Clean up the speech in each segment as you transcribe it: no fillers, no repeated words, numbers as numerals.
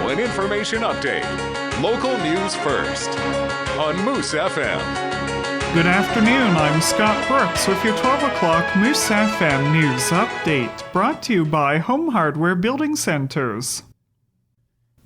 and information update. Local news first on MooseFM. Good afternoon, I'm Scott Brooks with your 12 o'clock MooseFM News Update, brought to you by Home Hardware Building Centers.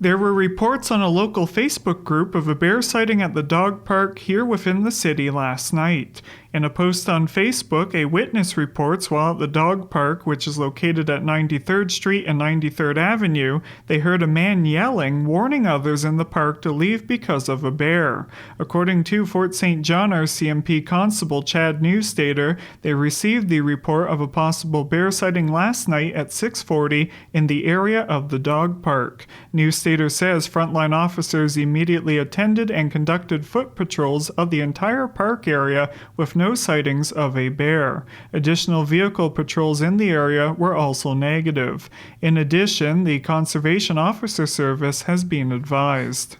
There were reports on a local Facebook group of a bear sighting at the dog park here within the city last night. In a post on Facebook, a witness reports while at the dog park, which is located at 93rd Street and 93rd Avenue, they heard a man yelling, warning others in the park to leave because of a bear. According to Fort St. John RCMP Constable Chad Newstater, they received the report of a possible bear sighting last night at 6:40 in the area of the dog park. Newstater says frontline officers immediately attended and conducted foot patrols of the entire park area with no sightings of a bear. Additional vehicle patrols in the area were also negative. In addition, the Conservation Officer Service has been advised.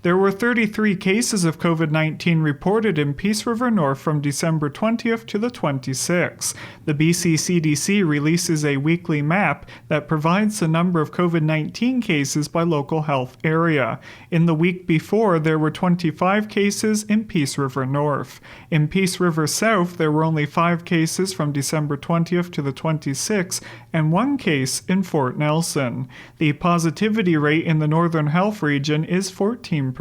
There were 33 cases of COVID-19 reported in Peace River North from December 20th to the 26th. The BC CDC releases a weekly map that provides the number of COVID-19 cases by local health area. In the week before, there were 25 cases in Peace River North. In Peace River South, there were only 5 cases from December 20th to the 26th and 1 case in Fort Nelson. The positivity rate in the Northern Health region is 14%.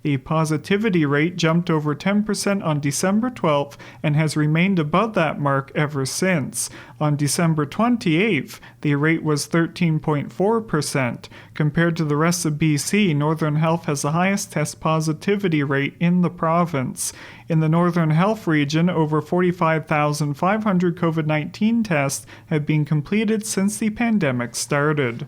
The positivity rate jumped over 10% on December 12th and has remained above that mark ever since. On December 28th, the rate was 13.4%. Compared to the rest of BC, Northern Health has the highest test positivity rate in the province. In the Northern Health region, over 45,500 COVID-19 tests have been completed since the pandemic started.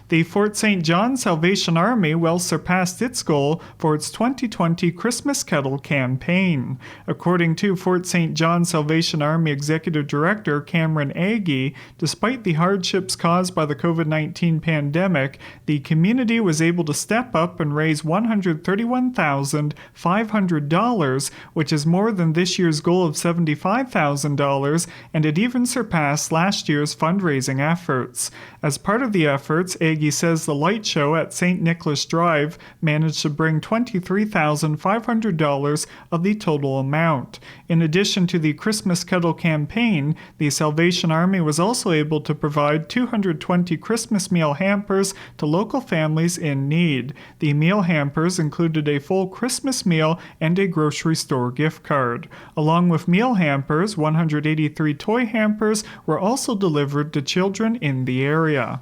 The Fort St. John Salvation Army well surpassed its goal for its 2020 Christmas Kettle campaign. According to Fort St. John Salvation Army Executive Director Cameron Agee, despite the hardships caused by the COVID-19 pandemic, the community was able to step up and raise $131,500, which is more than this year's goal of $75,000, and it even surpassed last year's fundraising efforts. As part of the efforts, Agee says the light show at St. Nicholas Drive managed to bring $23,500 of the total amount. In addition to the Christmas Kettle campaign, the Salvation Army was also able to provide 220 Christmas meal hampers to local families in need. The meal hampers included a full Christmas meal and a grocery store gift card. Along with meal hampers, 183 toy hampers were also delivered to children in the area.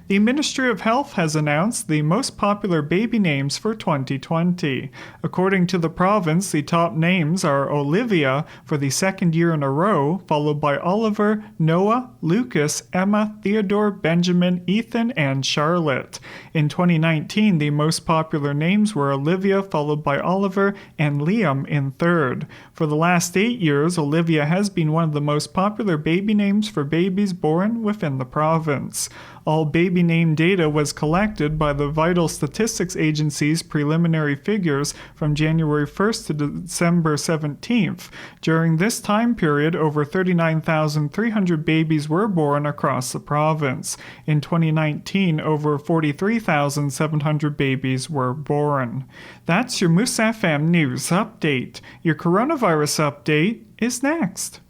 The Ministry of Health has announced the most popular baby names for 2020. According to the province, the top names are Olivia for the second year in a row, followed by Oliver, Noah, Lucas, Emma, Theodore, Benjamin, Ethan, and Charlotte. In 2019, the most popular names were Olivia, followed by Oliver, and Liam in third. For the last 8 years, Olivia has been one of the most popular baby names for babies born within the province. All baby name data was collected by the Vital Statistics Agency's preliminary figures from January 1st to December 17th. During this time period, over 39,300 babies were born across the province. In 2019, over 43,700 babies were born. That's your MooseFM News Update. Your coronavirus update is next.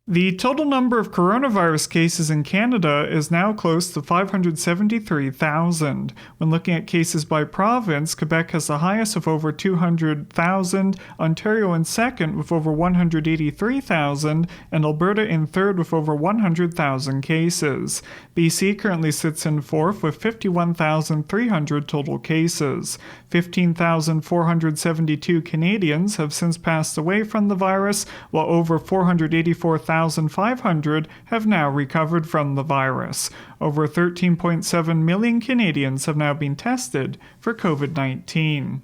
The total number of coronavirus cases in Canada is now close to 573,000. When looking at cases by province, Quebec has the highest of over 200,000, Ontario in second with over 183,000, and Alberta in third with over 100,000 cases. BC currently sits in fourth with 51,300 total cases. 15,472 Canadians have since passed away from the virus, while over 484,500 have now recovered from the virus. Over 13.7 million Canadians have now been tested for COVID-19.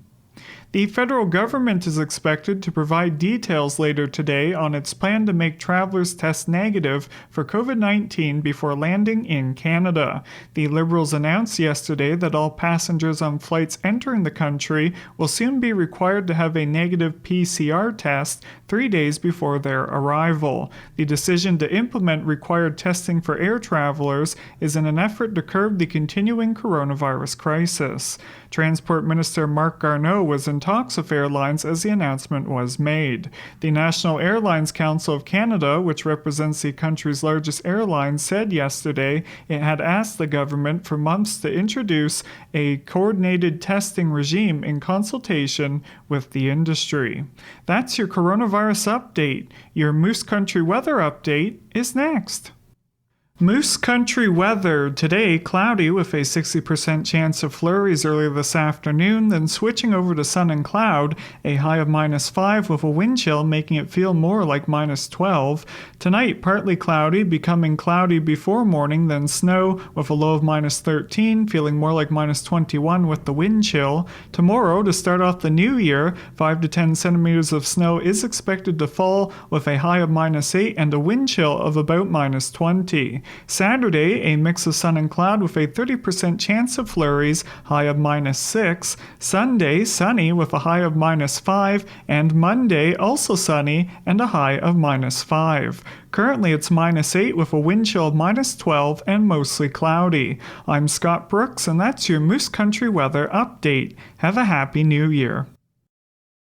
The federal government is expected to provide details later today on its plan to make travelers test negative for COVID-19 before landing in Canada. The Liberals announced yesterday that all passengers on flights entering the country will soon be required to have a negative PCR test 3 days before their arrival. The decision to implement required testing for air travelers is in an effort to curb the continuing coronavirus crisis. Transport Minister Marc Garneau was in talks with airlines as the announcement was made. The National Airlines Council of Canada, which represents the country's largest airlines, said yesterday it had asked the government for months to introduce a coordinated testing regime in consultation with the industry. That's your coronavirus update. Your Moose Country weather update is next. Moose Country weather. Today, cloudy with a 60% chance of flurries early this afternoon, then switching over to sun and cloud, a high of -5 with a wind chill making it feel more like -12. Tonight, partly cloudy, becoming cloudy before morning, then snow with a low of -13, feeling more like -21 with the wind chill. Tomorrow, to start off the new year, 5 to 10 centimeters of snow is expected to fall with a high of -8 and a wind chill of about -20. Saturday, a mix of sun and cloud with a 30% chance of flurries, high of -6. Sunday, sunny with a high of -5. And Monday, also sunny and a high of -5. Currently, it's -8 with a wind chill of -12 and mostly cloudy. I'm Scott Brooks, and that's your Moose Country weather update. Have a happy new year.